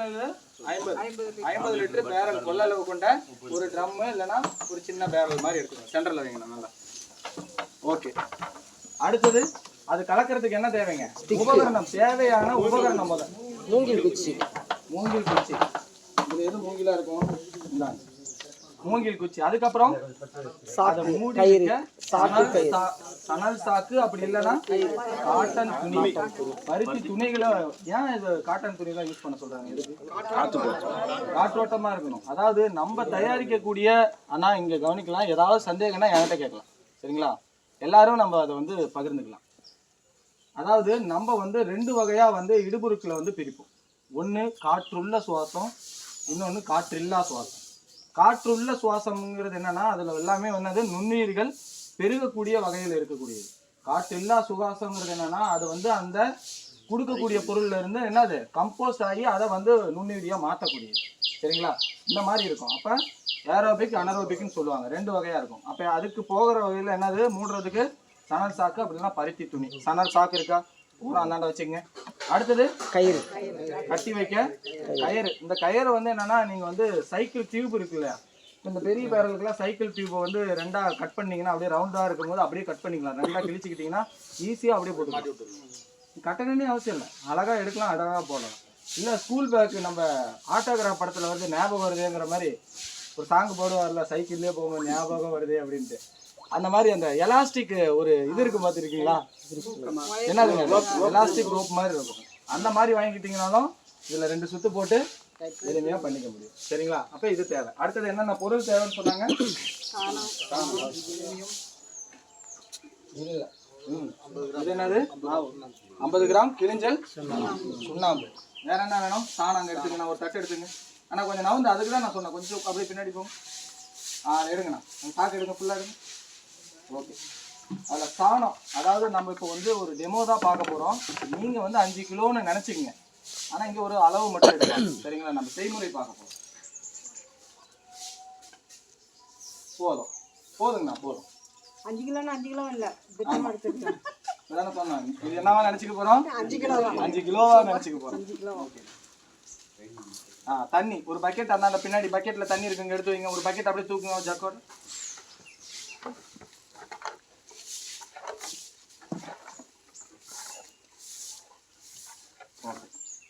இது 50 litre barrel கொள்ள அளவு கொண்ட ஒரு ட்ரம் இல்லைன்னா ஒரு சின்ன பேரல் மாதிரி எடுத்துக்கணும். சென்டரில் வைங்கண்ணா நல்லா. ஓகே, அடுத்தது அது கலக்கிறதுக்கு என்ன தேவைங்க? உபகரணம். தேவையான உபகரணம் முதல் மூங்கில் குச்சி. மூங்கில் குச்சி. இது எது மூங்கிலா இருக்கும்? இந்தாங்க மூங்கில் குச்சி. அதுக்கப்புறம் அதை மூடி சணல் சாக்கு, அப்படி இல்லைன்னா காட்டன் துணி, பருத்தி துணிகளை. ஏன் இது காட்டன் துணிலாம் யூஸ் பண்ண சொல்றாங்க? எதுக்கு? காற்றோட்டமா இருக்கணும். அதாவது நம்ம தயாரிக்கக்கூடிய, ஆனா இங்க கவனிக்கலாம், ஏதாவது சந்தேகம்னா என்கிட்ட கேட்கலாம், சரிங்களா? எல்லாரும் நம்ம அதை வந்து பகிர்ந்துக்கலாம். அதாவது நம்ம வந்து 2 வகையா வந்து இடுபொருட்களை வந்து பிரிப்போம். ஒன்று காற்றுள்ள சுவாசம், இன்னொன்று காற்றில்லா சுவாசம். காற்றுள்ள சுவாசம்ங்கிறது என்னன்னா, அதுல எல்லாமே வந்து நுண்ணுயிர்கள் பெருகக்கூடிய வகையில் இருக்கக்கூடியது. காற்றில்லா சுவாசங்கிறது என்னன்னா, அது வந்து அந்த கொடுக்கக்கூடிய பொருள்ல இருந்து என்னது கம்போஸ்ட் ஆகி அதை வந்து நுண்ணுயிரியா மாற்றக்கூடியது, சரிங்களா? இந்த மாதிரி இருக்கும். அப்ப ஏரோபிக் அனரோபிக்னு சொல்லுவாங்க. 2 வகையா இருக்கும். அப்ப அதுக்கு போகிற வகையில் என்னது, மூடுறதுக்கு சணல் சாக்கு, அப்படின்னா பருத்தி துணி. சணல் சாக்கு இருக்கா? பூரா அந்தாண்ட வச்சுங்க. அடுத்தது கயிறு, கட்டி வைக்க கயிறு. இந்த கயிறு வந்து என்னன்னா, நீங்க வந்து சைக்கிள் டியூப் இருக்கு இல்லையா, இந்த பெரிய பேரலுக்குலாம் சைக்கிள் டியூப்பை வந்து 2ஆ கட் பண்ணீங்கன்னா, அப்படியே ரவுண்டா இருக்கும்போது அப்படியே கட் பண்ணிக்கலாம். 2ஆ கிழிச்சிக்கிட்டீங்கன்னா ஈஸியா அப்படியே போட்டு மாட்டி விட்டுருலாம். கட்டணும்னே அவசியம் இல்லை, அழகா எடுக்கலாம், அழகா போடலாம். இல்லை ஸ்கூல் பேக்கு, நம்ம ஆட்டோகிராஃப் படத்துல வந்து ஞாபகம் வருதுங்கிற மாதிரி ஒரு சாங் போடுவார்ல, சைக்கிள்லேயே போகும்போது ஞாபகம் வருது அப்படின்ட்டு. அந்த மாதிரி அந்த எலாஸ்டிக் ஒரு இது இருக்கு பார்த்துருக்கீங்களா? என்னதுங்க? எலாஸ்டிக் ரோப் மாதிரி இருக்கும். அந்த மாதிரி வாங்கிக்கிட்டீங்கனாலும் இதுல 2 சுத்து போட்டு எளிமையா பண்ணிக்க முடியும், சரிங்களா? அப்ப இது தேவை. அடுத்தது என்னென்ன பொருள் தேவைன்னு சொன்னாங்க? இது என்னது? 50 கிராம் கிளிஞ்சல் சுண்ணாம்பு. வேற என்ன வேணும்? சாணம் அங்கே எடுத்துக்கணும், ஒரு தட்டு எடுத்துங்க. ஆனா கொஞ்சம் நவுந்து, அதுக்கு தான் நான் சொன்னேன், கொஞ்சம் அப்படியே பின்னாடி போகும். எடுங்கண்ணா, சாக்கு எடுங்க, ஃபுல்லா எடுங்க. ஓகே, அதில் சாணம். அதாவது நம்ம இப்போ வந்து ஒரு டெமோ தான் பார்க்க போகிறோம். நீங்கள் வந்து 5 கிலோன்னு நினச்சிக்கங்க. ஆனால் இங்கே ஒரு அளவு மட்டும் எடுக்கலாம், சரிங்களா? நம்ம செய்முறை பார்க்க போகிறோம். போதுங்கண்ணா, போதும். 5 கிலோன்னு 5 கிலோ இல்லை, இதானே சொன்னாங்க. இது என்னவா நினச்சிக்க போகிறோம்? 5 கிலோவா நினச்சிக்க போகிறோம். 5 கிலோ. ஓகே. தண்ணி ஒரு பக்கெட், அந்தாண்ட பின்னாடி பக்கெட்டில் தண்ணி இருக்குங்க, எடுத்து வைங்க. ஒரு பக்கெட் அப்படியே தூக்குங்க, ஜக்கோட.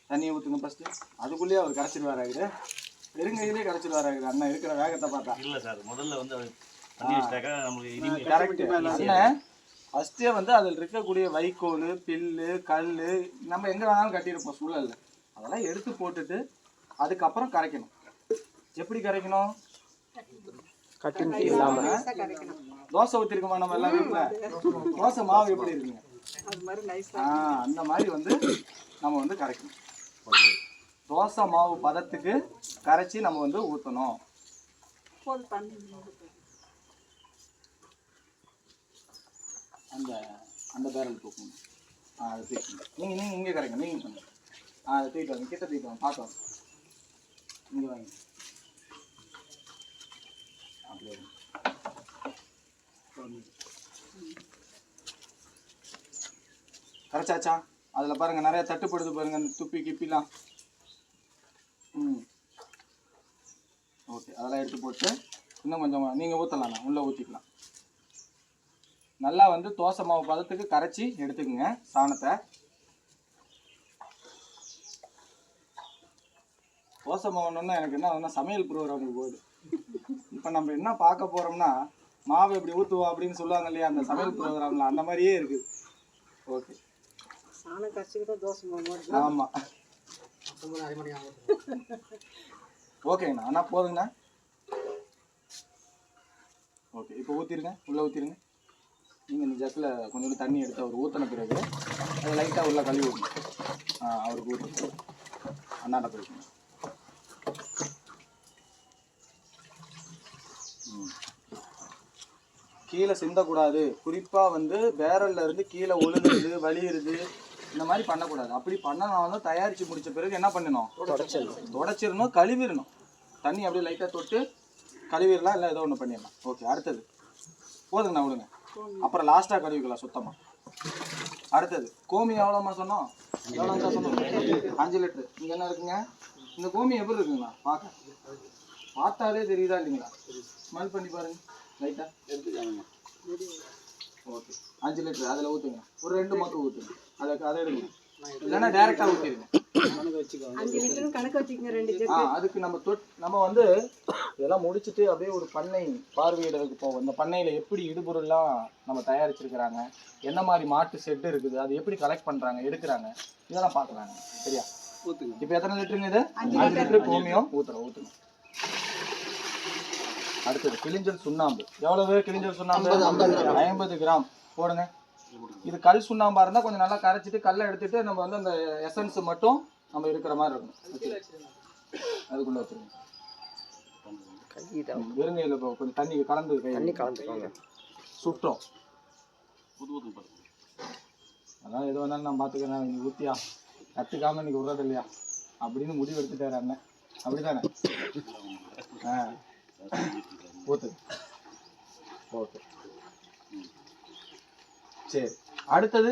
தண்ணியை ஊற்றுங்க ஃபர்ஸ்ட். அதுக்குள்ளேயே அவர் கரைச்சிட்டு வராது, வெறுங்கையிலே கரைச்சிட்டு வராது. அண்ணன் இருக்கிற வேகத்தை பார்த்தா. இல்லை சார், முதல்ல வந்து கரெக்ட். அண்ணன் ஃபர்ஸ்டே வந்து அதில் இருக்கக்கூடிய வைக்கோல், பில்லு, கல், நம்ம எங்கே வேணாலும் கட்டியிருப்போம் சூழல்ல, அதெல்லாம் எடுத்து போட்டுட்டு அதுக்கப்புறம் கரைக்கணும். எப்படி கரைக்கணும்? தோசை ஊற்றிருக்கோமா நம்ம எல்லாம் வீட்டில்? தோசை மாவு எப்படி இருக்குங்க? அந்த மாதிரி வந்து நம்ம வந்து கரைக்கணும். தோசை மாவு பதத்துக்கு கரைச்சி நம்ம வந்து ஊற்றணும். அந்த அந்த பேரல் தூக்கணும். அதை தூக்கணும். நீங்கள் இங்கே கரைங்க, நீங்கள் பண்ணுங்க. அதை தூக்கிட்டு வாங்க, கிட்ட தூக்கிட்டு வாங்க, பார்த்து வாங்க. இங்கே வாங்க, அப்படியே கரைச்சாச்சா? அதில் பாருங்கள் நிறைய தட்டுப்படுது பாருங்கள், அந்த துப்பி கிப்பிலாம். ஓகே, அதெல்லாம் எடுத்து போட்டு இன்னும் கொஞ்சம் நீங்கள் ஊற்றலாம்ண்ணா, உள்ளே ஊற்றிக்கலாம். நல்லா வந்து தோசை மாவு பதத்துக்கு கரைச்சி எடுத்துக்கோங்க சாணத்தை. தோசை மாவுன்னா எனக்கு என்ன சமையல் ப்ரோக்ராமுக்கு போகுது. இப்போ நம்ம என்ன பார்க்க போகிறோம்னா, மாவு எப்படி ஊற்றுவோம் அப்படின்னு சொல்லுவாங்க இல்லையா, அந்த சமையல் ப்ரோக்ராமில் அந்த மாதிரியே இருக்குது. ஓகே, ஆமாம், ஓகேங்கண்ணா. அண்ணா போதுங்கண்ணா. ஓகே, இப்போ ஊற்றிருங்க, உள்ளே ஊற்றிருங்க. நீங்கள் இந்த ஜக்கில் கொஞ்சோண்டு தண்ணி எடுத்து அவர் ஊற்றின பிறகு அதை லைட்டாக உள்ள கழுவி ஊற்றணும். அவருக்கு ஊற்றி அண்ணாட்ட போய்க்கணும். கீழே சிந்தக்கூடாது. குறிப்பாக வந்து பேரல்ல இருந்து கீழே ஒழுகுறது, வலியுறது, இந்த மாதிரி பண்ணக்கூடாது. அப்படி பண்ணனாலும் தயாரித்து முடித்த பிறகு என்ன பண்ணணும்? தொடச்சிடணும், கழுவிடணும். தண்ணி அப்படியே லைட்டாக தொட்டு கழுவிடலாம், இல்லை ஏதோ ஒன்று பண்ணிடலாம். ஓகே, அடுத்தது போதுங்கண்ணா, விடுங்க. அப்புறம் லாஸ்ட்டாக கழுவிக்கலாம் சுத்தமாக. அடுத்தது கோமி எவ்வளோம்மா சொன்னோம்? எவ்வளோ தான் சொன்னோம்? 5 லிட்டரு. இங்கே என்ன இருக்குங்க? இந்த கோமி எப்படி இருக்குங்கண்ணா பார்த்தாலே தெரியுதா இல்லைங்களா? ஸ்மெல் பண்ணி பாருங்க லைட்டா. ஓகே 5 லிட்டர் அதில் ஊற்றுங்க. ஒரு 2 மொத்தம் ஊற்றுங்க. அதை எடுங்க, இல்லைன்னா டேரெக்டாக ஊற்றிடுங்க. 5 லிட்டர் கணக்கு வச்சுக்கோங்க 2 ஜெக். அதுக்கு நம்ம வந்து இதெல்லாம் முடிச்சுட்டு அப்படியே ஒரு பண்ணை பார்வையிடறதுக்கு போவோம். இந்த பண்ணையில் எப்படி இடுபொருள்லாம் நம்ம தயாரிச்சிருக்கிறாங்க, என்ன மாதிரி மாட்டு செட்டு இருக்குது, அது எப்படி கலெக்ட் பண்ணுறாங்க எடுக்கிறாங்க, இதெல்லாம் பார்க்கலாங்க. சரியா? ஊற்றுங்க. இப்போ எத்தனை லிட்டருங்க இது? 5 லிட்டரு கோமியம் ஊற்றுங்க. அடுத்தது கிளிஞ்சல் சுண்ணாம்பு. எவ்வளவு கிளிஞ்சல் சுண்ணாம்பு? 50 கிராம் போடுங்க. இது கல் சுண்ணாம்பா இருந்தால் கொஞ்சம் நல்லா கரைச்சிட்டு கல்லை எடுத்துட்டு நம்ம வந்து அந்த எசன்ஸ் மட்டும் நம்ம இருக்கிற மாதிரி இருக்கணும். அதுக்குள்ள வச்சுருங்க. வெறுங்க இல்லை, கொஞ்சம் தண்ணி கலந்துக்கோங்க. சுற்றோம். அதான் எது வேணாலும் நான் பார்த்துக்கிறேன். இன்னைக்கு ஊற்றியா கற்றுக்காமல் இன்னைக்கு விடுறது இல்லையா அப்படின்னு முடிவு எடுத்துட்டாரு அண்ணன். அப்படிதானே? ஊத்து. ஓகே சரி. அடுத்தது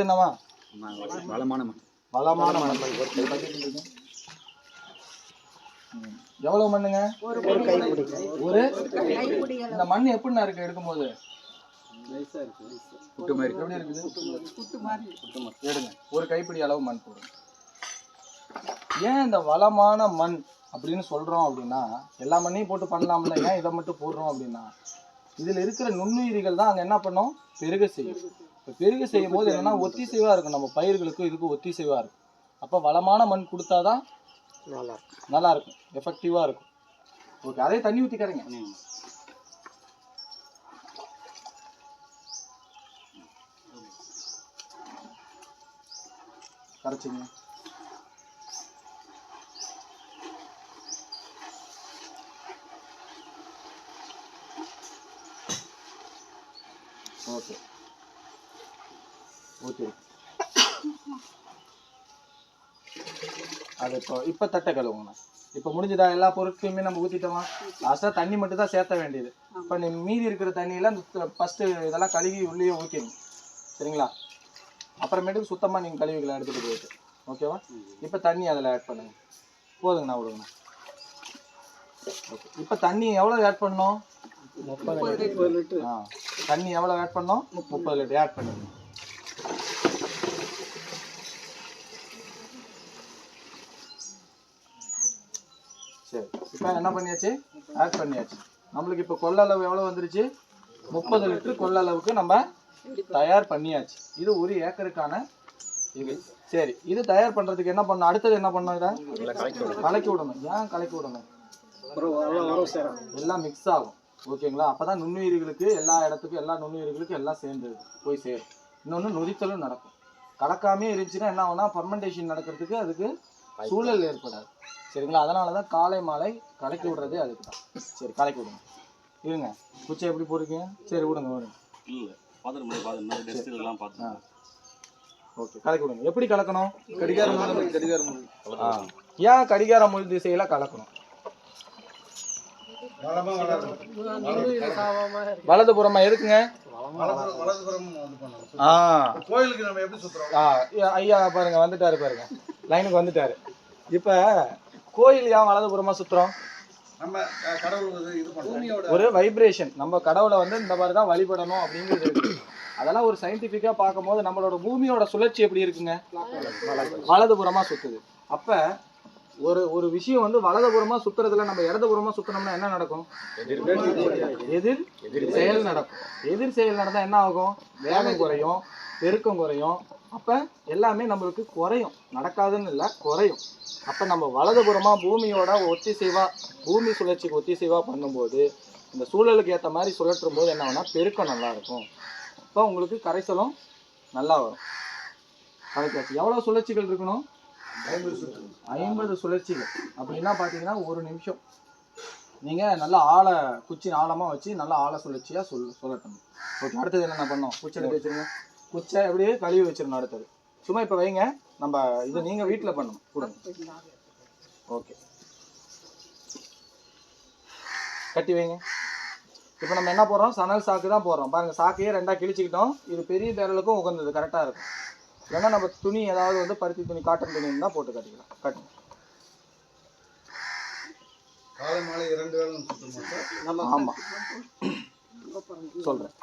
என்னவா? வளமான மண். எவ்வளவு மண்ணுங்க? ஒரு கைப்பிடி. இந்த மண் எப்படின்னா இருக்கு எடுக்கும்போது? புட்டு மாதிரி. எப்படி இருக்குது? எடுங்க. ஒரு கைப்பிடி அளவு மண் போடுங்க. ஏன் இந்த வளமான மண் அப்படின்னு சொல்றோம் அப்படின்னா, எல்லா மண்ணையும் போட்டு பண்ணலாம்ல, ஏன் இதை மட்டும் போடுறோம் அப்படின்னா, இதுல இருக்கிற நுண்ணுயிரிகள் தான் அங்க என்ன பண்ணும்? பெருக செய்யும். இப்போ பெருக செய்யும் போது என்னன்னா ஒத்திசைவா இருக்கும், நம்ம பயிர்களுக்கும் இதுக்கும் ஒத்திசைவா இருக்கும். அப்போ வளமான மண் கொடுத்தாதான் நல்லா இருக்கும், எஃபெக்டிவா இருக்கும். ஓகே, அதே தண்ணி ஊற்றி கரைங்க. கரைச்சிங்க. ஓகே ஊற்றி அது இப்போ தட்டை கழுவுங்கண்ணா. இப்போ முடிஞ்சதா? எல்லா பொருட்களையுமே நம்ம ஊற்றிட்டோமா? லாஸ்ட்டாக தண்ணி மட்டும் தான் சேர்த்த வேண்டியது. இப்போ மீதி இருக்கிற தண்ணியில் அந்த ஃபஸ்ட்டு இதெல்லாம் கழுவி உள்ளே ஊற்றிடணும். சரிங்களா? அப்புறமேட்டுக்கு சுத்தமாக நீங்கள் கழுவிகளை எடுத்துகிட்டு போயிட்டு. ஓகேவா? இப்போ தண்ணி அதில் ஆட் பண்ணுங்க. போதுங்கண்ணா, விடுங்கண்ணா. ஓகே, இப்போ தண்ணி எவ்வளோ ஆட் பண்ணணும்? 30 லிட்டர். தண்ணி எவ்வளோ ஆட் பண்ணோம்? 30 லிட்டர் ஆட் பண்ணுங்க. சரி, இப்போ என்ன பண்ணியாச்சு? ஆட் பண்ணியாச்சு. நம்மளுக்கு இப்போ கொள்ளளவு எவ்வளோ வந்துருச்சு? 30 லிட்டர் கொள்ளளவுக்கு நம்ம தயார் பண்ணியாச்சு. இது 1 ஏக்கருக்கான இது. சரி, இது தயார் பண்ணுறதுக்கு என்ன பண்ணணும்? அடுத்தது என்ன பண்ணணும்? இதை கலக்கி விடணும். ஏன் கலக்கி விடணும்? எல்லாம் மிக்ஸ் ஆகும். ஓகேங்களா? அப்போ தான் நுண்ணுயிர்களுக்கு எல்லா இடத்துக்கும், எல்லா நுண்ணுயிர்களுக்கும் எல்லாம் சேர்ந்து போய் சேரும். இன்னொன்று நொதித்தலும் நடக்கும். கலக்காமே இருந்துச்சுன்னா என்ன ஆகும்னா ஃபர்மெண்டேஷன் நடக்கிறதுக்கு அதுக்கு சூழல் ஏற்படாது. சரிங்களா? அதனால தான் காலை மாலை கலக்கி விடுறதே அதுக்கு தான். சரி, கலக்கி விடுங்க. இருங்க, குச்சை எப்படி போடுறீங்க? சரி, விடுங்க. ஓகே, கலக்கி விடுங்க. எப்படி கலக்கணும்? கடிகாரம். ஏன் கடிகார முள் திசையில கலக்கணும்? வலதுபுறமா எதுக்குங்க? கோயிலுக்கு நம்ம எப்படி சுத்துறோம்? ஐயா பாருங்க, வந்துட்டாரு பாருங்க, லைனுக்கு வந்துட்டாரு. இப்ப கோயில் ஏன் வலதுபுறமா சுத்துறோம்? நம்ம கடவுள் இது பண்றோம், ஒரு வைப்ரேஷன். நம்ம கடவுளை வந்து இந்த மாதிரி தான் வழிபடணும் அப்படிங்கிறது இருக்கு. அதெல்லாம் ஒரு சயின்டிஃபிக்கா பார்க்கும்போது நம்மளோட பூமியோட சுழற்சி எப்படி இருக்குங்க? வலதுபுறமா சுத்துது. அப்ப ஒரு விஷயம் வந்து வலதுபுறமா சுத்துறதுல நம்ம இடதுபுறமா சுத்தினோம்னா என்ன நடக்கும்? எதிர் செயல் நடக்கும். எதிர் செயல் நடந்தா என்ன ஆகும்? வேகம் குறையும், பெருக்கம் குறையும். அப்ப எல்லாமே நம்மளுக்கு குறையும். நடக்காதுன்னு இல்லை, குறையும். அப்ப நம்ம வலதுபுறமா பூமியோட ஒத்திசைவா, பூமி சுழற்சிக்கு ஒத்திசைவா பண்ணும்போது, இந்த சூழலுக்கு ஏற்ற மாதிரி சுழற்றும் போது என்ன ஆகும்னா பெருக்கம் நல்லா இருக்கும். அப்போ உங்களுக்கு கரைசலும் நல்லா வரும். கரைச்சாச்சு. எவ்வளவு சுழற்சிகள் இருக்கணும்? 50 சுழற்சிகள். அப்படின்னா பார்த்தீங்கன்னா 1 நிமிஷம் நீங்கள் நல்லா குச்சி ஆழமாக வச்சு நல்லா ஆழ சுழற்சியாக சுழட்டணும். ஓகே, அடுத்தது என்னென்ன பண்ணோம்? குச்சி எடுத்து வச்சுருங்க. குச்சை எப்படியே கழுவி வச்சிடணும். அடுத்தது சும்மா இப்போ வைங்க, நம்ம இது நீங்கள் வீட்டில் பண்ணணும். கொடுங்க. ஓகே, கட்டி வைங்க. இப்போ நம்ம என்ன போடுறோம்? சணல் சாக்கு தான் போடுறோம். பாருங்கள், சாக்கையே 2ஆக கிழிச்சிக்கிட்டோம். இது பெரிய பேரலுக்கும் உகந்தது, கரெக்டாக இருக்கும். இல்லைன்னா நம்ம துணி ஏதாவது வந்து பருத்தி துணி, காட்டன் துணி இருந்தால் போட்டு கட்டிக்கலாம். கட்டணும். ஆமா சொல்றேன்.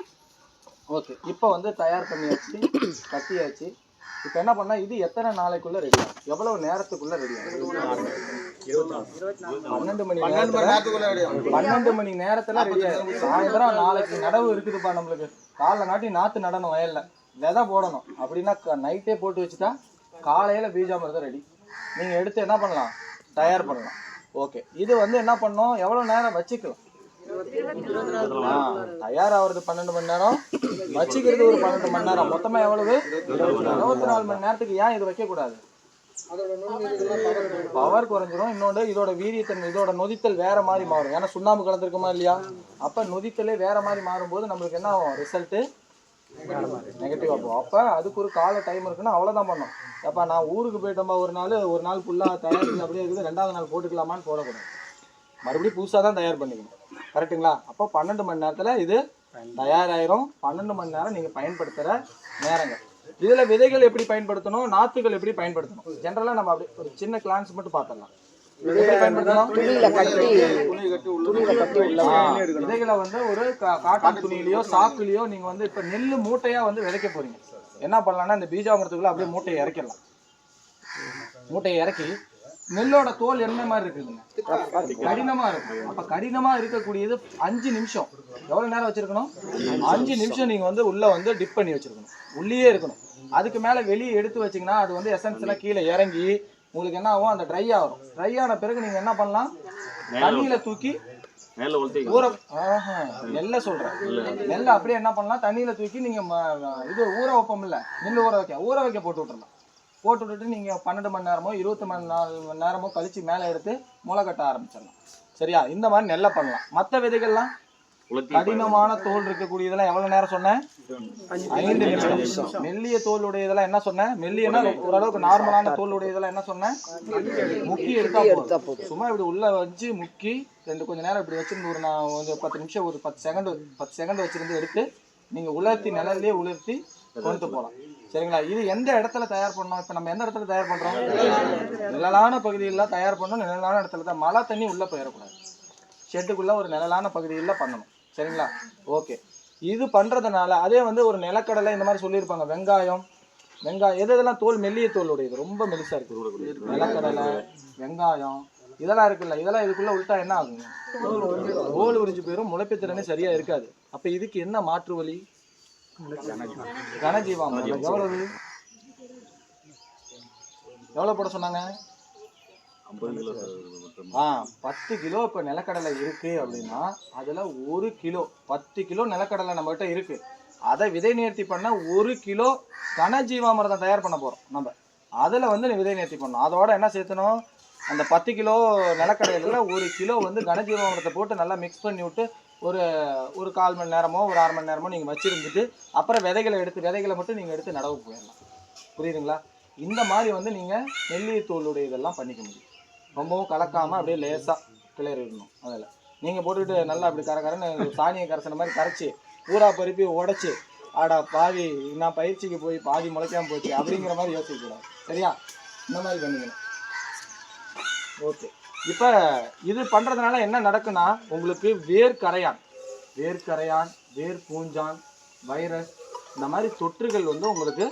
ஓகே, இப்போ வந்து தயார் பண்ணியாச்சு, கட்டியாச்சு. இப்போ என்ன பண்ணா இது எத்தனை நாளைக்குள்ள ரெடி ஆகும், எவ்வளவு நேரத்துக்குள்ள ரெடி ஆகும்? 12 மணி நேரத்துல 12 மணி நேரத்துல ரெடி ஆகும். சாயந்தரம் நாளைக்கு நடவு இருக்குதுப்பா, நம்மளுக்கு காலைல நாட்டி நாத்து நடணும், வயல்ல விதை போடணும் அப்படின்னா நைட்டே போட்டு வச்சுட்டா காலையில பீஜாமிரதம் ரெடி. நீங்க எடுத்து என்ன பண்ணலாம், தயார் பண்ணலாம். ஓகே, இது வந்து என்ன பண்ணோம், எவ்வளவு நேரம் வச்சுக்கலாம்? தயாராகிறது 12 மணி நேரம், வச்சுக்கிறது ஒரு 12 மணி நேரம், மொத்தமா எவ்வளவு? 24 மணி நேரத்துக்கு. ஏன் இது வைக்க கூடாது? பவர் குறைஞ்சிரும். இன்னொன்று, இதோட வீரியத்தன்மை, இதோட நொதித்தல் வேற மாதிரி மாறும். ஏன்னா சுண்ணாம்பு கலந்துருக்குமா இல்லையா? அப்ப நொதித்தலே வேற மாதிரி மாறும்போது நம்மளுக்கு என்ன ஆகும், ரிசல்ட் நெகட்டிவா போகும். அப்ப அதுக்கு ஒரு கால டைம் இருக்குன்னா அவ்வளவுதான் பண்ணும். அப்ப நான் ஊருக்கு போயிட்டோம்பா ஒரு நாள் ஃபுல்லா தயாரிச்சு அப்படியே இருக்குது, 2வது நாள் போட்டுக்கலாமான்னு போடக்கூடாது. மறுபடியும் புதுசாக தான் தயார் பண்ணிக்கணும். கரெக்டுங்களா? அப்போ 12 மணி நேரத்தில் இது தயாராயிரும். 12 மணி நேரம் நீங்கள் பயன்படுத்துகிற நேரங்கள். இதில் விதைகள் எப்படி பயன்படுத்தணும், நாற்றுகள் எப்படி பயன்படுத்தணும், ஜென்ரலாக நம்ம அப்படி ஒரு சின்ன கிளான்ஸ் மட்டும் பார்த்துடலாம். விதைகளை வந்து ஒரு காட்டன் துணியிலையோ சாக்குலையோ நீங்கள் வந்து இப்போ நெல் மூட்டையாக வந்து விதைக்க போறீங்க. என்ன பண்ணலாம்னா இந்த பீஜாமிரத்துக்குள்ள அப்படியே மூட்டையை இறக்கிடலாம். மூட்டையை இறக்கி நெல்லோட தோல் என்ன மாதிரி இருக்குதுங்க, கடினமா இருக்கும். அப்ப கடினமா இருக்கக்கூடியது 5 நிமிஷம். எவ்வளவு நேரம் வச்சிருக்கணும்? 5 நிமிஷம் நீங்க வந்து உள்ள வந்து டிப் பண்ணி வச்சிருக்கணும், உள்ளே இருக்கணும். அதுக்கு மேல வெளியே எடுத்து வச்சீங்கன்னா அது வந்து எசன்ஸ் எல்லாம் கீழே இறங்கி உங்களுக்கு என்ன ஆகும், அந்த ட்ரை ஆகும். ட்ரை ஆன பிறகு நீங்க என்ன பண்ணலாம், தண்ணியில தூக்கி ஊற நெல்லை சொல்றேன், நெல்லை அப்படியே என்ன பண்ணலாம், தண்ணியில தூக்கி நீங்க இது ஊற வைப்போம் இல்ல, நெல் ஊற வைக்க போட்டு விட்டுறலாம். போட்டு விட்டுட்டு நீங்கள் 12 மணி நேரமோ 24 மணி நேரமோ கழிச்சு மேலே எடுத்து முளை கட்ட ஆரம்பிச்சிடலாம். சரியா? இந்த மாதிரி நெல்லை பண்ணலாம். மற்ற விதைகள்லாம் கடினமான தோல் இருக்கக்கூடியதெல்லாம் எவ்வளவு நேரம் சொன்னேன், 5 நிமிஷம். மெல்லிய தோல் உடையதெல்லாம் என்ன சொன்னேன், மெல்லியனா ஓரளவுக்கு நார்மலான தோல் உடையதெல்லாம் என்ன சொன்னேன், முக்கி எடுத்தா போதும். சும்மா இப்படி உள்ள வச்சு முக்கி கொஞ்ச நேரம் இப்படி வச்சிருந்து ஒரு 10 நிமிஷம் ஒரு 10 செகண்ட் வச்சிருந்து எடுத்து நீங்க உலர்த்தி நிழல்லே உலர்த்தி கொண்டு போகலாம். சரிங்களா? இது எந்த இடத்துல தயார் பண்ணோம், இப்போ நம்ம எந்த இடத்துல தயார் பண்றோம், நிழலான பகுதியில் தயார் பண்ணணும். நிழலான இடத்துல தான், மழை தண்ணி உள்ள போயிடக்கூடாது. ஷெட்டுக்குள்ள ஒரு நிழலான பகுதியில் பண்ணணும். சரிங்களா? ஓகே, இது பண்றதுனால அதே வந்து ஒரு நிலக்கடலை இந்த மாதிரி சொல்லியிருப்பாங்க. வெங்காயம் எதெல்லாம் தோல் மெல்லிய தோல் உடையது, ரொம்ப மெலிசா இருக்கு, நிலக்கடலை வெங்காயம் இதெல்லாம் இருக்குல்ல, இதெல்லாம் இதுக்குள்ள விட்டா என்ன ஆகுங்க, தோல் உறிஞ்சு போயிடும், முளைப்பு திறனே சரியா இருக்காது. அப்ப இதுக்கு என்ன மாற்று வழி, கனஜீவாமிர்தம். எவ்வளவு போட சொன்னாங்க? 10 கிலோ. இப்ப நிலக்கடலை இருக்கு அப்படின்னா அதுல 1 கிலோ, 10 கிலோ நிலக்கடலை நம்ம கிட்ட இருக்கு. அதை விதை நேர்த்தி பண்ண 1 கிலோ கனஜீவாமிர்தம் தயார் பண்ண போறோம் நம்ம. அதுல வந்து விதை நேர்த்தி பண்ணணும். அதோட என்ன சேர்த்தணும், அந்த 10 கிலோ நிலக்கடலையில 1 கிலோ வந்து கனஜீவாமிர்தத்தை போட்டு நல்லா மிக்ஸ் பண்ணி விட்டு ஒரு 1/4 மணி நேரமோ ஒரு 1/2 மணி நேரமோ நீங்கள் வச்சுருந்துட்டு அப்புறம் விதைகளை மட்டும் நீங்கள் எடுத்து நடவு போயிடலாம். புரியுதுங்களா? இந்த மாதிரி வந்து நீங்கள் மெல்லிய தோலுடைய இதெல்லாம் பண்ணிக்க முடியும். ரொம்பவும் கலக்காமல் அப்படியே லேசாக கிளறிடணும். அதில் நீங்கள் போட்டுக்கிட்டு நல்லா அப்படி கரன்னு சாணியை கரைச்சின மாதிரி கரைச்சி ஊரா பருப்பி உடச்சி ஆடா பாதி நான் பயிற்சிக்கு போய் பாதி முளைக்காமல் போச்சு அப்படிங்கிற மாதிரி யோசிக்கக்கூடாது. சரியா? இந்த மாதிரி பண்ணிக்கணும். ஓகே, இப்போ இது பண்ணுறதுனால என்ன நடக்குன்னா உங்களுக்கு வேர்க்கரையான், வேர் பூஞ்சான், வைரஸ் இந்த மாதிரி தொற்றுகள் வந்து உங்களுக்கு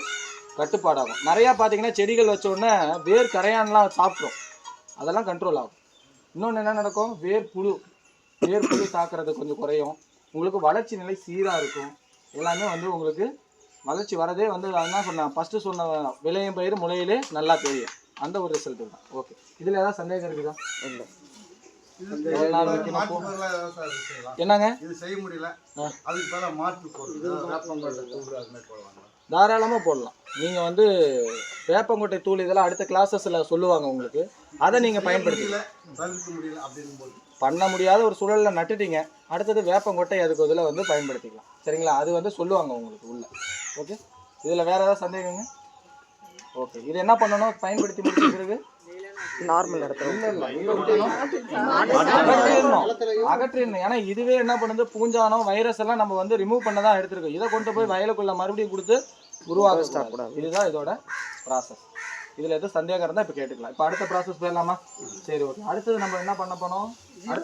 கட்டுப்பாடாகும். நிறையா பார்த்தீங்கன்னா செடிகள் வச்ச உடனே வேர்க்கரையான்லாம் சாப்பிட்ரும், அதெல்லாம் கண்ட்ரோல் ஆகும். இன்னொன்று என்ன நடக்கும், வேர் புழு தாக்குறது கொஞ்சம் குறையும். உங்களுக்கு வளர்ச்சி நிலை சீராக இருக்கும். எல்லாமே வந்து உங்களுக்கு வளர்ச்சி வரதே வந்து என்ன சொன்னேன், ஃபஸ்ட்டு சொன்ன விளையும் பயிர் முளையிலே நல்லா தெரியும். அந்த ஒரு ரிசல்ட் தான். ஓகே, இதில் ஏதாவது சந்தேகம் இருக்குதா? இல்லை. என்னங்க இது செய்ய முடியல, அதுக்கு பதிலா மாற்று தாராளமாக போடலாம். நீங்கள் வந்து வேப்பங்கொட்டை தூள் இதெல்லாம் அடுத்த கிளாஸஸில் சொல்லுவாங்க உங்களுக்கு. அதை நீங்கள் பயன்படுத்தல பண்ண முடியாத ஒரு சூழலில் நட்டுட்டீங்க, அடுத்தது வேப்பங்கொட்டை அதுக்கு இதில் வந்து பயன்படுத்திக்கலாம். சரிங்களா? அது வந்து சொல்லுவாங்க உங்களுக்கு உள்ள. ஓகே, இதில் வேறு ஏதாவது சந்தேகங்க? ஓகே, இது என்ன பண்ணணும், பயன்படுத்தி முடிச்ச பிறகு நார்மல் இடத்துல அகற்றிடணும். ஏன்னா இதுவே என்ன பண்ணுது, பூஞ்சானம் வைரஸ் எல்லாம் நம்ம வந்து ரிமூவ் பண்ண தான் எடுத்துருக்கோம். இதை கொண்டு போய் வயலுக்குள்ள மறுபடியும் கொடுத்து உருவாக்க ஸ்டார்ட் கூடாது. இதுதான் இதோட ப்ராசஸ். இதுல எதுவும் சந்தேகம் இருந்தால் இப்போ கேட்டுக்கலாம். இப்போ அடுத்த ப்ராசஸ் போயிடலாமா? சரி, ஓகே. அடுத்தது நம்ம என்ன பண்ண போனோம், அடுத்த